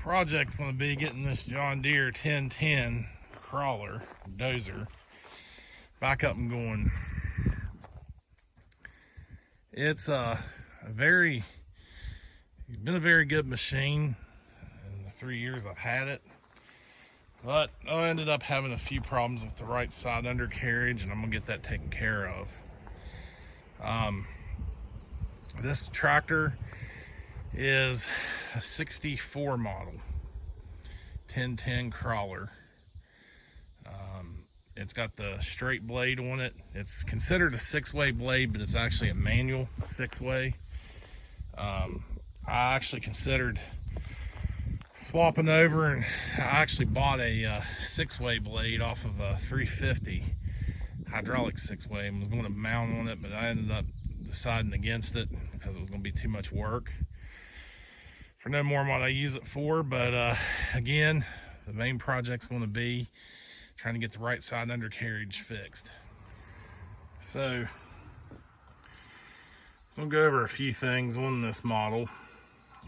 project's going to be getting this John Deere 1010 crawler dozer back up and going. It's been a very good machine in the 3 years I've had it, but I ended up having a few problems with the right side undercarriage, and I'm gonna get that taken care of. This tractor is a 64 model 1010 crawler. It's got the straight blade on it. It's considered a 6-way blade, but it's actually a manual 6-way. I actually considered swapping over, and I actually bought a 6-way blade off of a 350 hydraulic 6-way and was going to mount on it, but I ended up deciding against it because it was going to be too much work for no more than what I use it for. But again, the main project's going to be trying to get the right side undercarriage fixed. So I'm going to go over a few things on this model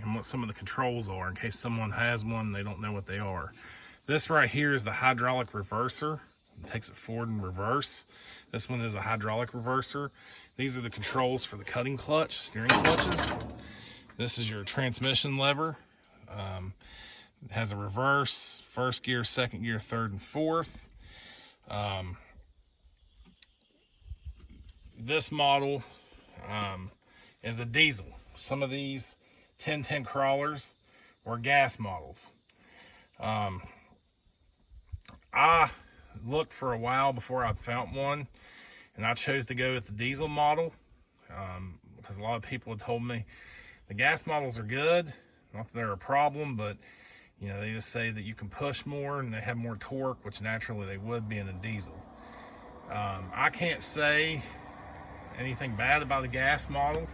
and what some of the controls are in case someone has one and they don't know what they are. This right here is the hydraulic reverser. It takes it forward and reverse. This one is a hydraulic reverser. These are the controls for the cutting clutch, steering clutches. This is your transmission lever. It has a reverse, first gear, second gear, third and fourth. This model is a diesel. Some of these 1010 crawlers were gas models. I looked for a while before I found one, and I chose to go with the diesel model because a lot of people had told me the gas models are good, not that they're a problem, but you know, they just say that you can push more and they have more torque, which naturally they would be in a diesel. I can't say anything bad about the gas model.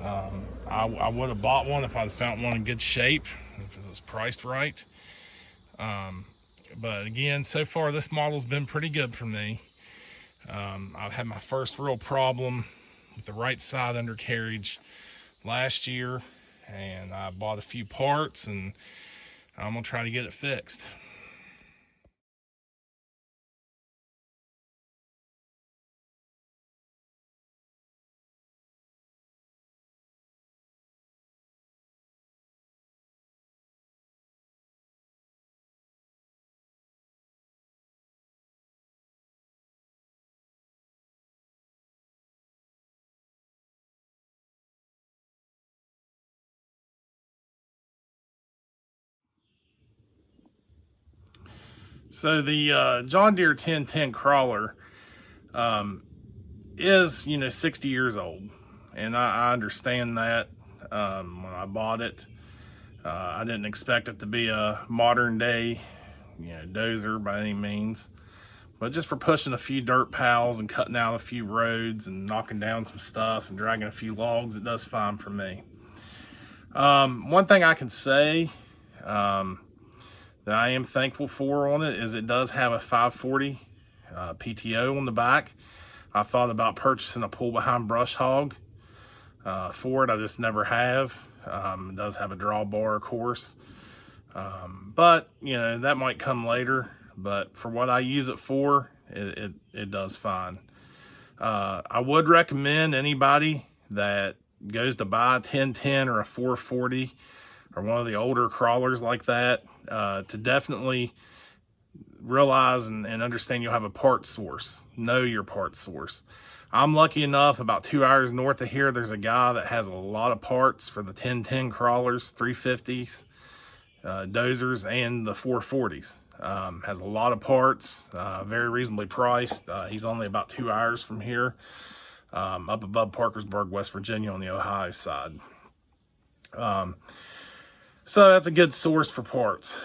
I would have bought one if I'd found one in good shape, if it was priced right. But again, so far this model's been pretty good for me. I've had my first real problem with the right side undercarriage last year, and I bought a few parts, and I'm gonna try to get it fixed. So the John Deere 1010 crawler is, 60 years old, and I understand that. When I bought it, I didn't expect it to be a modern day, dozer by any means, but just for pushing a few dirt piles and cutting out a few roads and knocking down some stuff and dragging a few logs, it does fine for me. One thing I can say that I am thankful for on it is it does have a 540 PTO on the back. I thought about purchasing a pull behind brush hog for it. I just never have. It does have a drawbar, of course, but that might come later. But for what I use it for, it does fine. I would recommend anybody that goes to buy a 1010 or a 440 or one of the older crawlers like that, to definitely realize and understand you'll have a part source. Know your part source. I'm lucky enough, about 2 hours north of here, there's a guy that has a lot of parts for the 1010 crawlers, 350s, dozers, and the 440s. Has a lot of parts, very reasonably priced. He's only about 2 hours from here, up above Parkersburg, West Virginia on the Ohio side. So that's a good source for parts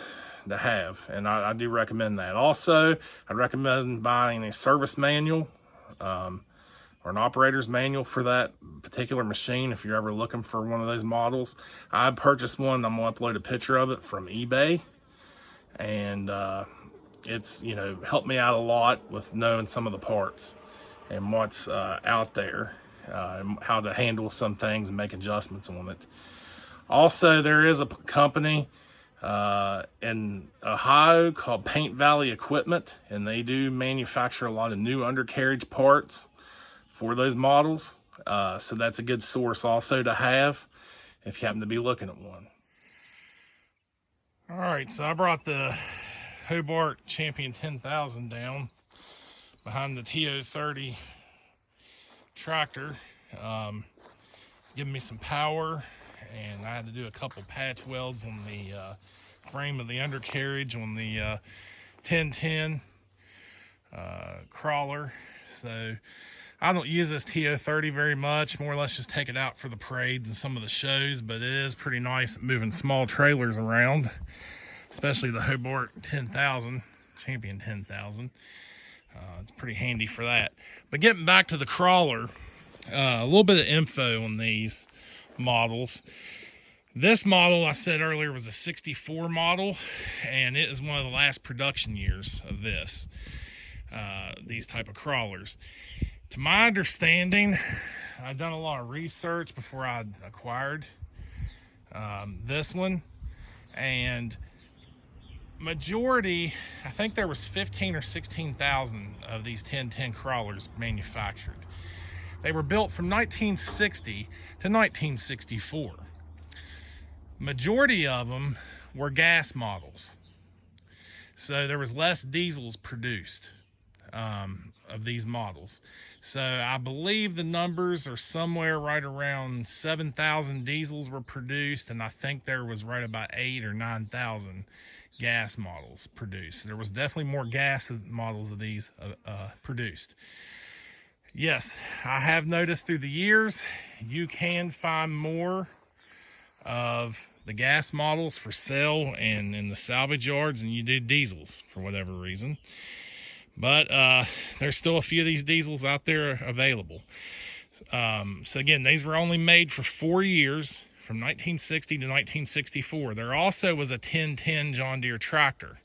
to have, and I do recommend that. Also, I'd recommend buying a service manual or an operator's manual for that particular machine if you're ever looking for one of those models. I purchased one. I'm going to upload a picture of it from eBay, and it's helped me out a lot with knowing some of the parts and what's out there, and how to handle some things and make adjustments on it. Also, there is a company in Ohio called Paint Valley Equipment, and they do manufacture a lot of new undercarriage parts for those models. So that's a good source also to have if you happen to be looking at one. All right, so I brought the Hobart Champion 10,000 down behind the TO30 tractor. It's giving me some power, and I had to do a couple patch welds on the frame of the undercarriage on the 1010 crawler. So I don't use this TO30 very much, more or less just take it out for the parades and some of the shows, but it is pretty nice at moving small trailers around, especially the Hobart 10,000, Champion 10,000. It's pretty handy for that. But getting back to the crawler, a little bit of info on these models. This model, I said earlier, was a 64 model, and it is one of the last production years of these type of crawlers. To my understanding, I've done a lot of research before I acquired this one, and majority, I think there was 15 or 16,000 of these 1010 crawlers manufactured. They were built from 1960 to 1964. Majority of them were gas models, so there was less diesels produced of these models. So I believe the numbers are somewhere right around 7,000 diesels were produced, and I think there was right about 8,000 or 9,000 gas models produced. There was definitely more gas models of these produced. Yes, I have noticed through the years you can find more of the gas models for sale and in the salvage yards than you do diesels for whatever reason. But there's still a few of these diesels out there available. So again, these were only made for 4 years, from 1960 to 1964. There also was a 1010 John Deere tractor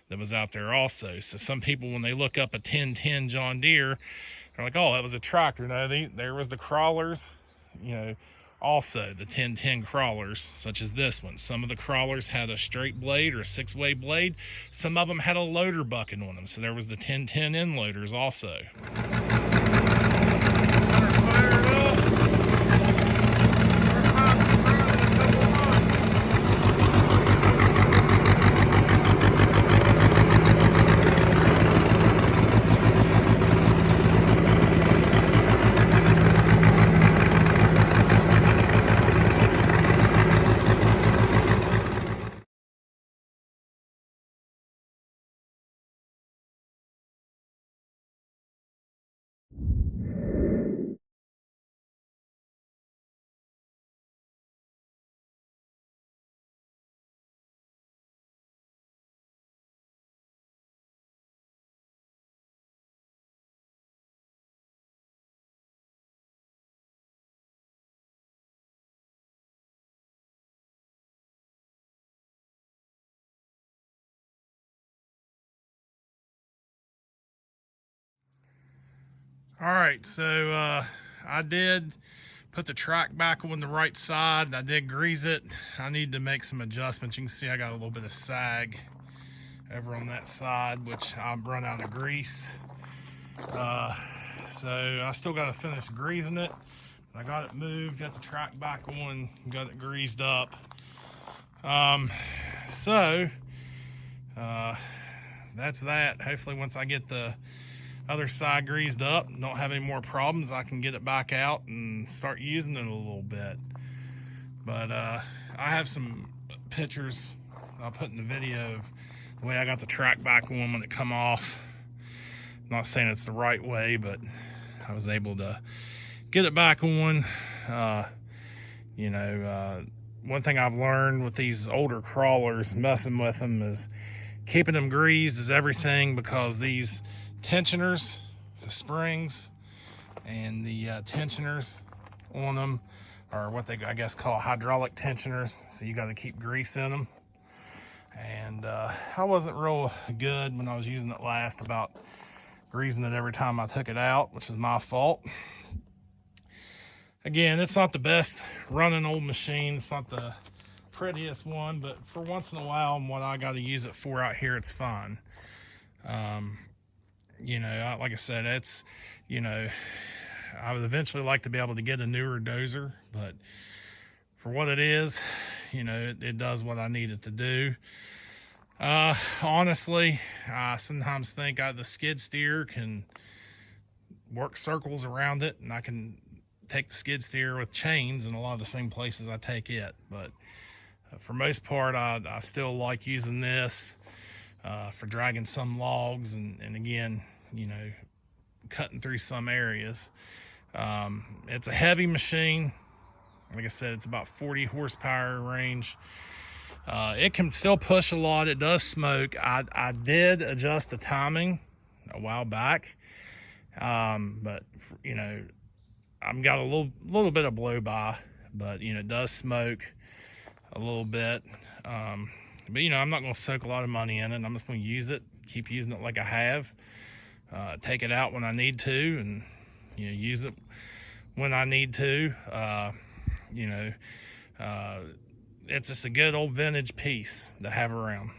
that was out there also. So some people, when they look up a 1010 John Deere, they're like, oh, that was a tractor. No, there was the crawlers, also the 1010 crawlers, such as this one. Some of the crawlers had a straight blade or a 6-way blade. Some of them had a loader bucket on them. So there was the 1010 end loaders also. All right, so I did put the track back on the right side. I did grease it. I need to make some adjustments. You can see I got a little bit of sag over on that side, which I've run out of grease. So I still got to finish greasing it. I got it moved, got the track back on, got it greased up. So that's that. Hopefully once I get the other side greased up, don't have any more problems, I can get it back out and start using it a little bit. But I have some pictures I'll put in the video of the way I got the track back on when it come off. I'm not saying it's the right way, but I was able to get it back on. One thing I've learned with these older crawlers, messing with them, is keeping them greased is everything, because these tensioners, the springs and the tensioners on them are what they, I guess, call hydraulic tensioners. So you got to keep grease in them. And I wasn't real good when I was using it last about greasing it every time I took it out, which is my fault. Again, it's not the best running old machine. It's not the prettiest one, but for once in a while, and what I got to use it for out here, it's fine. You know, like I said, it's, you know, I would eventually like to be able to get a newer dozer, but for what it is, you know, it does what I need it to do. Honestly, I sometimes think the skid steer can work circles around it, and I can take the skid steer with chains in a lot of the same places I take it. But for most part, I still like using this for dragging some logs, and again, you know, cutting through some areas. It's a heavy machine. Like I said, it's about 40 horsepower range. It can still push a lot. It does smoke. I did adjust the timing a while back, but you know, I've got a little bit of blow by, but you know, it does smoke a little bit. But you know, I'm not going to soak a lot of money in it. I'm just going to use it, keep using it like I have. Take it out when I need to, and you know, use it when I need to. You know, it's just a good old vintage piece to have around.